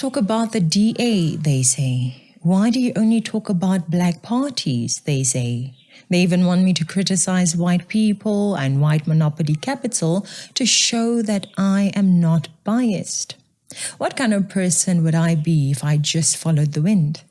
talk about the DA, they say. Why do you only talk about black parties, they say. They even want me to criticize white people and white monopoly capital to show that I am not biased. What kind of person would I be if I just followed the wind?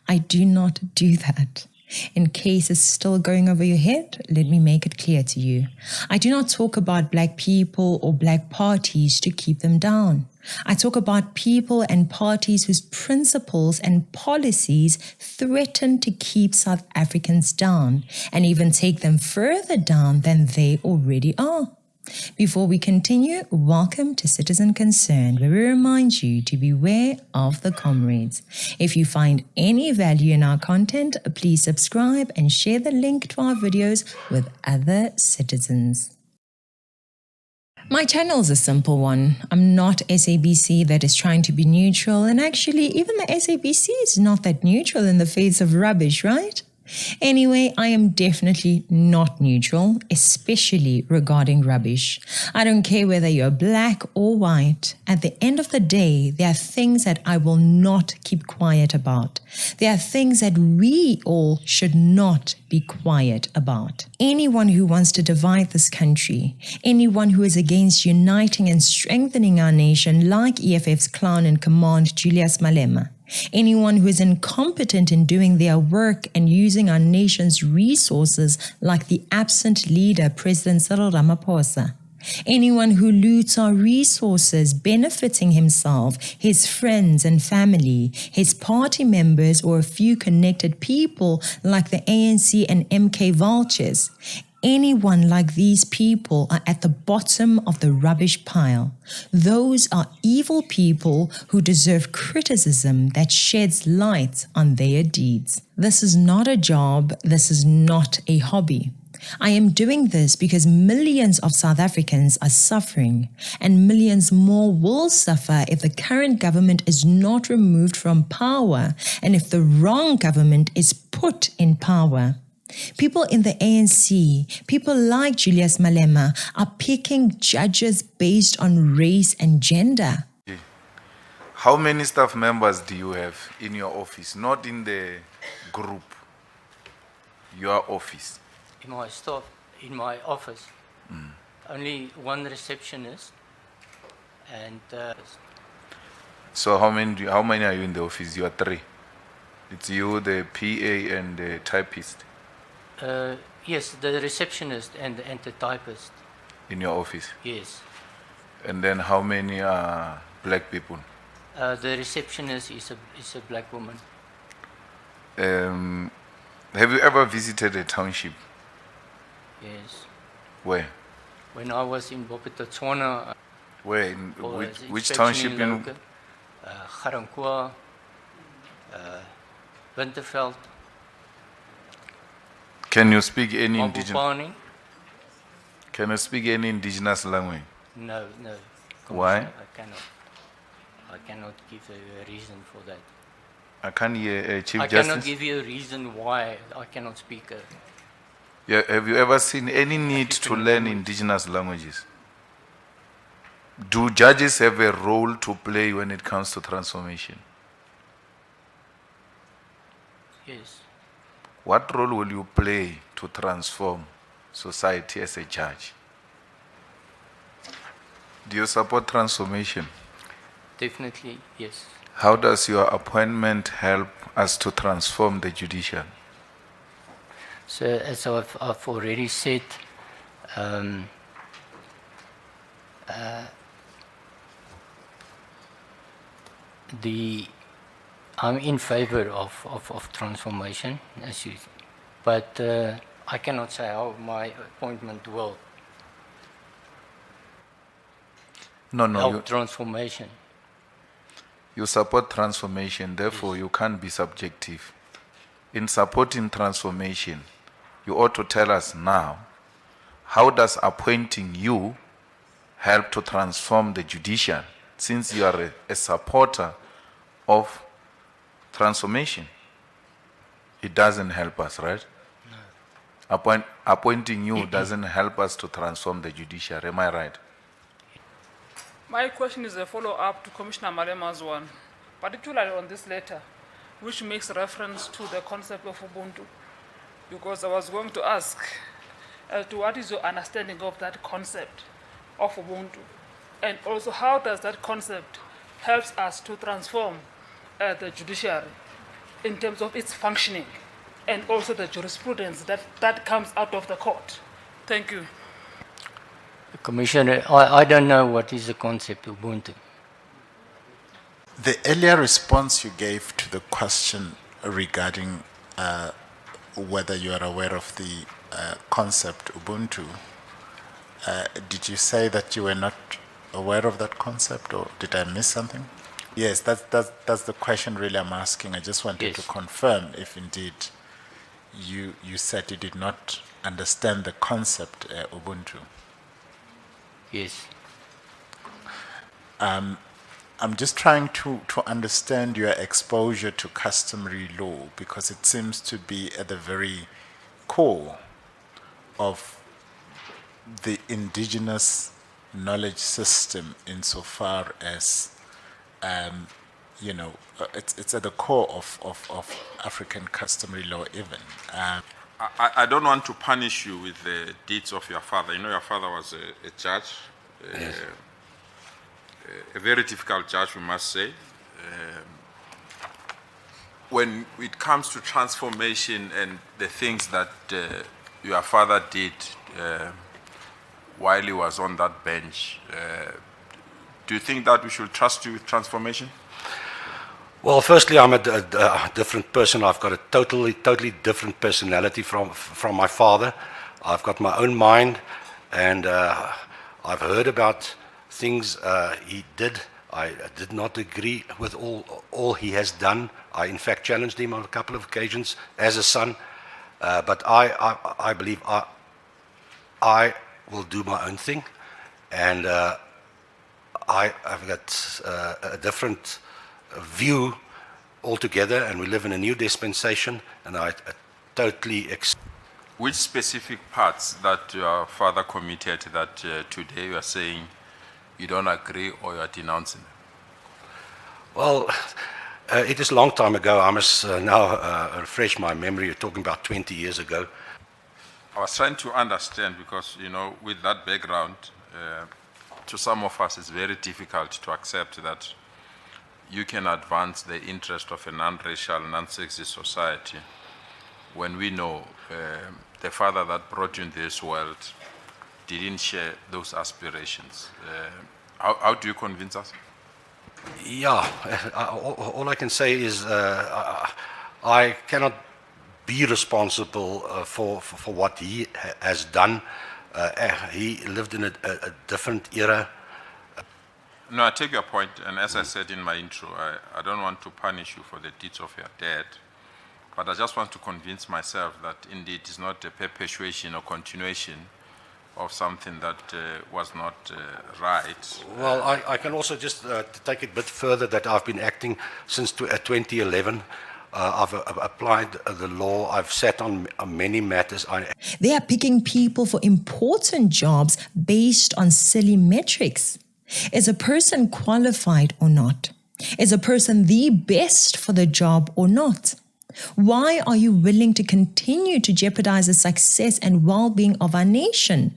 I do not do that. In case it's still going over your head, let me make it clear to you. I do not talk about black people or black parties to keep them down. I talk about people and parties whose principles and policies threaten to keep South Africans down and even take them further down than they already are. Before we continue, welcome to Citizen Concerned, where we remind you to beware of the comrades. If you find any value in our content, please subscribe and share the link to our videos with other citizens. My channel is a simple one. I'm not SABC that is trying to be neutral, and actually even the SABC is not that neutral in the face of rubbish, right? Anyway, I am definitely not neutral, especially regarding rubbish. I don't care whether you're black or white. At the end of the day, there are things that I will not keep quiet about. There are things that we all should not be quiet about. Anyone who wants to divide this country, anyone who is against uniting and strengthening our nation, like EFF's clown in command, Julius Malema, anyone who is incompetent in doing their work and using our nation's resources like the absent leader, President Cyril Ramaphosa, anyone who loots our resources, benefiting himself, his friends and family, his party members, or a few connected people like the ANC and MK vultures. Anyone like these people are at the bottom of the rubbish pile. Those are evil people who deserve criticism that sheds light on their deeds. This is not a job. This is not a hobby. I am doing this because millions of South Africans are suffering, and millions more will suffer if the current government is not removed from power and if the wrong government is put in power. People in the ANC, people like Julius Malema, are picking judges based on race and gender. How many staff members do you have in your office? Not in the group, your office. In my staff, in my office, only one receptionist and... So how many are you in the office? You are three. It's you, the PA and the typist. Yes, the receptionist and the typist. In your office? Yes. And then how many are black people? The receptionist is a black woman. Have you ever visited a township? Yes. Where? When I was in Bophuthatswana. Where? In which township? In Garankuwa, Winterveld. Can you speak any indigenous? Can you speak any indigenous language? No. Why? I cannot give a reason for that. I can't hear Chief I Justice. cannot give you a reason why I cannot speak. Yeah, have you ever seen any need to learn indigenous languages? Do judges have a role to play when it comes to transformation? Yes. What role will you play to transform society as a judge? Do you support transformation? Definitely, yes. How does your appointment help us to transform the judicial? So, as I've already said, I'm in favor of transformation, but I cannot say how my appointment will help transformation. You support transformation, therefore you can't be subjective. In supporting transformation, you ought to tell us now, how does appointing you help to transform the judicial, since you are a supporter of transformation? It doesn't help us, right? No. Appointing you doesn't help us to transform the judiciary, am I right? My question is a follow-up to Commissioner Malema's one. particularly on this letter, which makes reference to the concept of Ubuntu, because I was going to ask as to what is your understanding of that concept of Ubuntu, and also how does that concept helps us to transform the judiciary in terms of its functioning and also the jurisprudence that comes out of the court. Thank you. Commissioner, I don't know what is the concept of Ubuntu. The earlier response you gave to the question regarding whether you are aware of the concept Ubuntu, did you say that you were not aware of that concept, or did I miss something? Yes, that's the question really I'm asking. I just wanted to confirm if indeed you said you did not understand the concept Ubuntu. Yes. I'm just trying to understand your exposure to customary law, because it seems to be at the very core of the indigenous knowledge system, insofar as it's at the core of African customary law even. I don't want to punish you with the deeds of your father. You know, your father was a judge, Yes. A very difficult judge, we must say. When it comes to transformation and the things that your father did while he was on that bench, do you think that we should trust you with transformation? Well, firstly, I'm a different person. I've got a totally different personality from my father. I've got my own mind, and I've heard about things he did. I did not agree with all he has done. I, in fact, challenged him on a couple of occasions as a son. But I believe I will do my own thing, and I've got a different view altogether, and we live in a new dispensation, and I totally Which specific parts that your father committed that today you are saying you don't agree or you are denouncing? Well, it is a long time ago. I must now refresh my memory. You're talking about 20 years ago. I was trying to understand because, you know, with that background, to some of us it's very difficult to accept that you can advance the interest of a non-racial, non-sexist society when we know the father that brought you in this world didn't share those aspirations. How do you convince us? Yeah, all I can say is I cannot be responsible for what he has done. He lived in a different era. No, I take your point, and as I said in my intro, I don't want to punish you for the deeds of your dad, but I just want to convince myself that indeed it's not a perpetuation or continuation of something that was not right. Well, I can also just take it a bit further that I've been acting since 2011. I've applied the law. I've sat on many matters. They are picking people for important jobs based on silly metrics. Is a person qualified or not? Is a person the best for the job or not? Why are you willing to continue to jeopardize the success and well-being of our nation?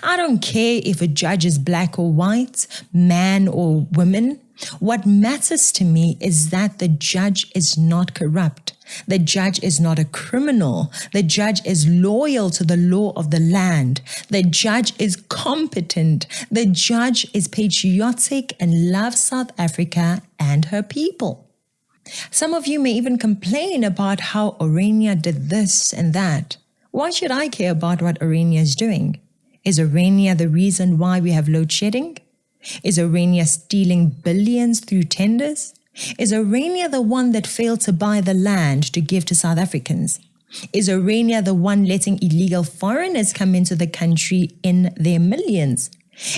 I don't care if a judge is black or white, man or woman. What matters to me is that the judge is not corrupt. The judge is not a criminal. The judge is loyal to the law of the land. The judge is competent. The judge is patriotic and loves South Africa and her people. Some of you may even complain about how Orania did this and that. Why should I care about what Orania is doing? Is Orania the reason why we have load shedding? Is Orania stealing billions through tenders? Is Orania the one that failed to buy the land to give to South Africans? Is Orania the one letting illegal foreigners come into the country in their millions?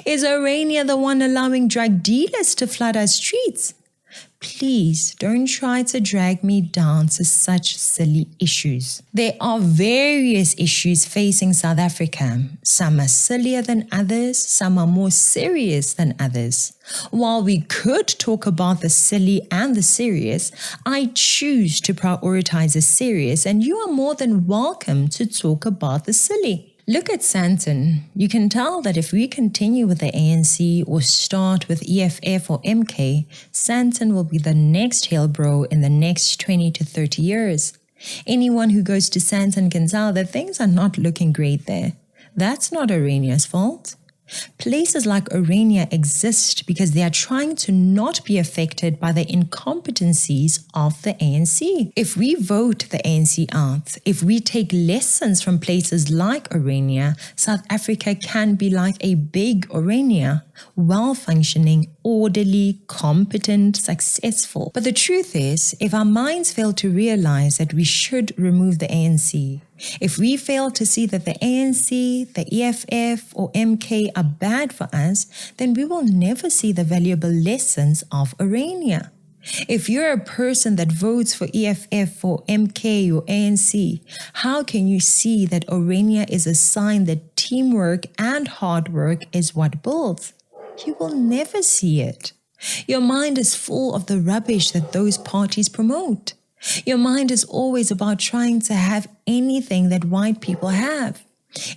Is Orania the one allowing drug dealers to flood our streets? Please don't try to drag me down to such silly issues. There are various issues facing South Africa. Some are sillier than others, some are more serious than others. While we could talk about the silly and the serious, I choose to prioritize the serious, and you are more than welcome to talk about the silly. Look at Santon. You can tell that if we continue with the ANC or start with EFF or MK, Santon will be the next Hillbrow in the next 20 to 30 years. Anyone who goes to Santon can tell that things are not looking great there. That's not Orania's fault. Places like Orania exist because they are trying to not be affected by the incompetencies of the ANC. If we vote the ANC out, if we take lessons from places like Orania, South Africa can be like a big Orania, well-functioning, orderly, competent, successful. But the truth is, if our minds fail to realize that we should remove the ANC, if we fail to see that the ANC, the EFF or MK are bad for us, then we will never see the valuable lessons of Orania. If you're a person that votes for EFF or MK or ANC, how can you see that Orania is a sign that teamwork and hard work is what builds? You will never see it. Your mind is full of the rubbish that those parties promote. Your mind is always about trying to have anything that white people have.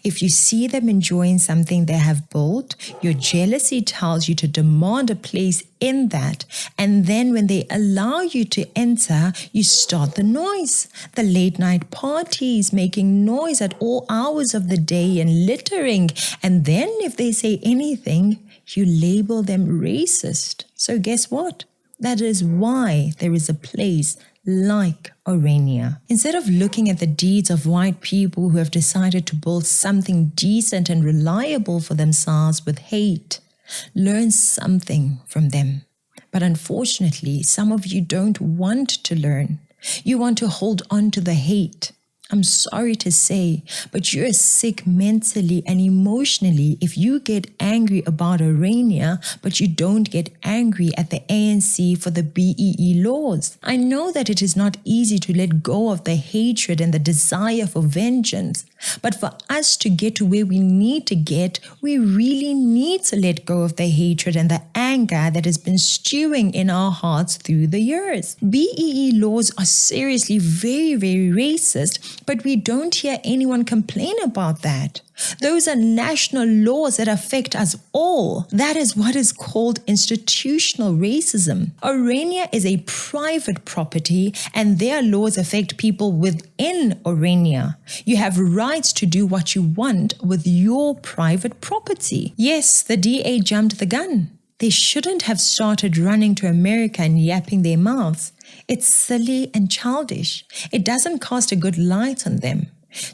If you see them enjoying something they have built, your jealousy tells you to demand a place in that. And then when they allow you to enter, you start the noise. The late night parties, making noise at all hours of the day and littering. And then if they say anything, you label them racist. So guess what? That is why there is a place like Orania. Instead of looking at the deeds of white people who have decided to build something decent and reliable for themselves with hate, learn something from them. But unfortunately, some of you don't want to learn. You want to hold on to the hate. I'm sorry to say, but you're sick mentally and emotionally if you get angry about Orania, but you don't get angry at the ANC for the BEE laws. I know that it is not easy to let go of the hatred and the desire for vengeance, but for us to get to where we need to get, we really need to let go of the hatred and the anger that has been stewing in our hearts through the years. BEE laws are seriously very, very racist, but we don't hear anyone complain about that. Those are national laws that affect us all. That is what is called institutional racism. Orania is a private property and their laws affect people within Orania. You have rights to do what you want with your private property. Yes, the DA jumped the gun. They shouldn't have started running to America and yapping their mouths. It's silly and childish. It doesn't cast a good light on them.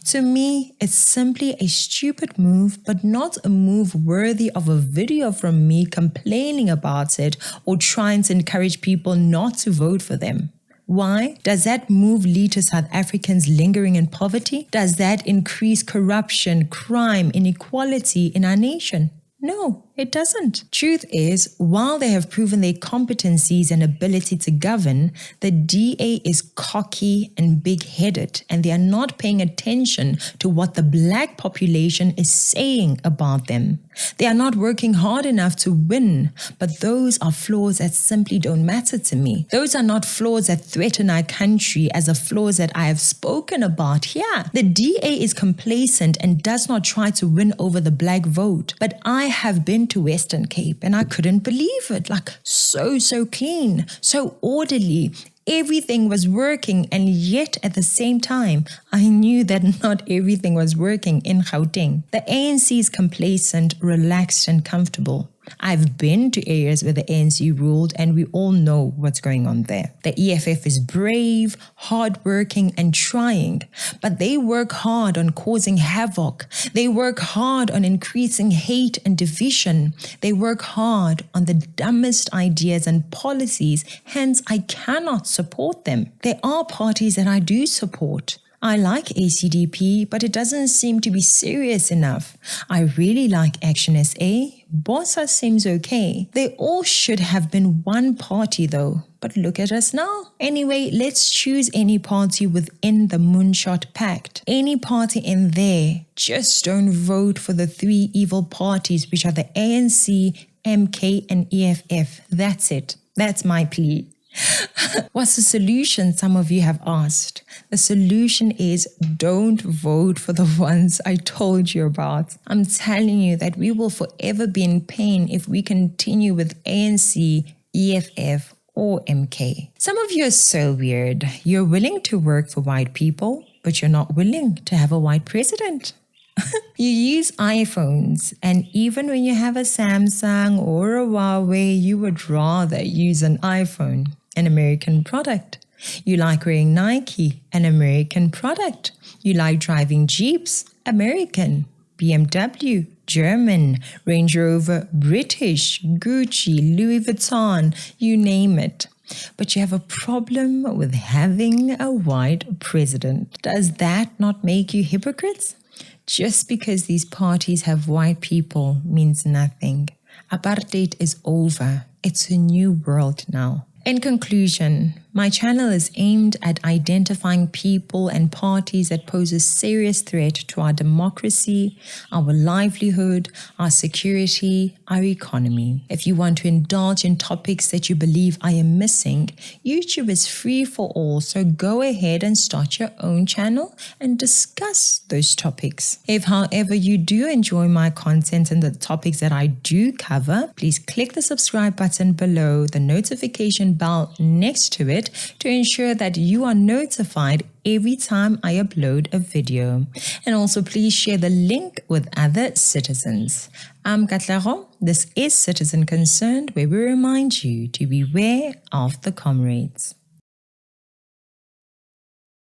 To me, it's simply a stupid move, but not a move worthy of a video from me complaining about it or trying to encourage people not to vote for them. Why? Does that move lead to South Africans lingering in poverty? Does that increase corruption, crime, inequality in our nation? No, it doesn't. Truth is, while they have proven their competencies and ability to govern, the DA is cocky and big-headed, and they are not paying attention to what the black population is saying about them. They are not working hard enough to win, but those are flaws that simply don't matter to me. Those are not flaws that threaten our country as the flaws that I have spoken about here. The DA is complacent and does not try to win over the black vote, but I have been to Western Cape and I couldn't believe it. Like so clean, so orderly. Everything was working, and yet at the same time, I knew that not everything was working in Gauteng. The ANC is complacent, relaxed, and comfortable. I've been to areas where the ANC ruled, and we all know what's going on there. The EFF is brave, hardworking, and trying, but they work hard on causing havoc. They work hard on increasing hate and division. They work hard on the dumbest ideas and policies, hence I cannot support them. There are parties that I do support. I like ACDP, but it doesn't seem to be serious enough. I really like Action SA. Bossa seems okay. They all should have been one party though. But look at us now. Anyway, let's choose any party within the Moonshot Pact. Any party in there. Just don't vote for the three evil parties, which are the ANC, MK, and EFF. That's it. That's my plea. What's the solution, some of you have asked? The solution is don't vote for the ones I told you about. I'm telling you that we will forever be in pain if we continue with ANC, EFF, or MK. Some of you are so weird. You're willing to work for white people, but you're not willing to have a white president. You use iPhones, and even when you have a Samsung or a Huawei, you would rather use an iPhone, an American product. You like wearing Nike, an American product. You like driving Jeeps, American. BMW, German. Range Rover, British. Gucci, Louis Vuitton, you name it. But you have a problem with having a white president. Does that not make you hypocrites? Just because these parties have white people means nothing. Apartheid is over. It's a new world now. In conclusion, my channel is aimed at identifying people and parties that pose a serious threat to our democracy, our livelihood, our security, our economy. If you want to indulge in topics that you believe I am missing, YouTube is free for all, so go ahead and start your own channel and discuss those topics. If, however, you do enjoy my content and the topics that I do cover, please click the subscribe button below, the notification bell next to it, to ensure that you are notified every time I upload a video. And also please share the link with other citizens. I'm Katlego. This is Citizen Concerned, where we remind you to beware of the comrades.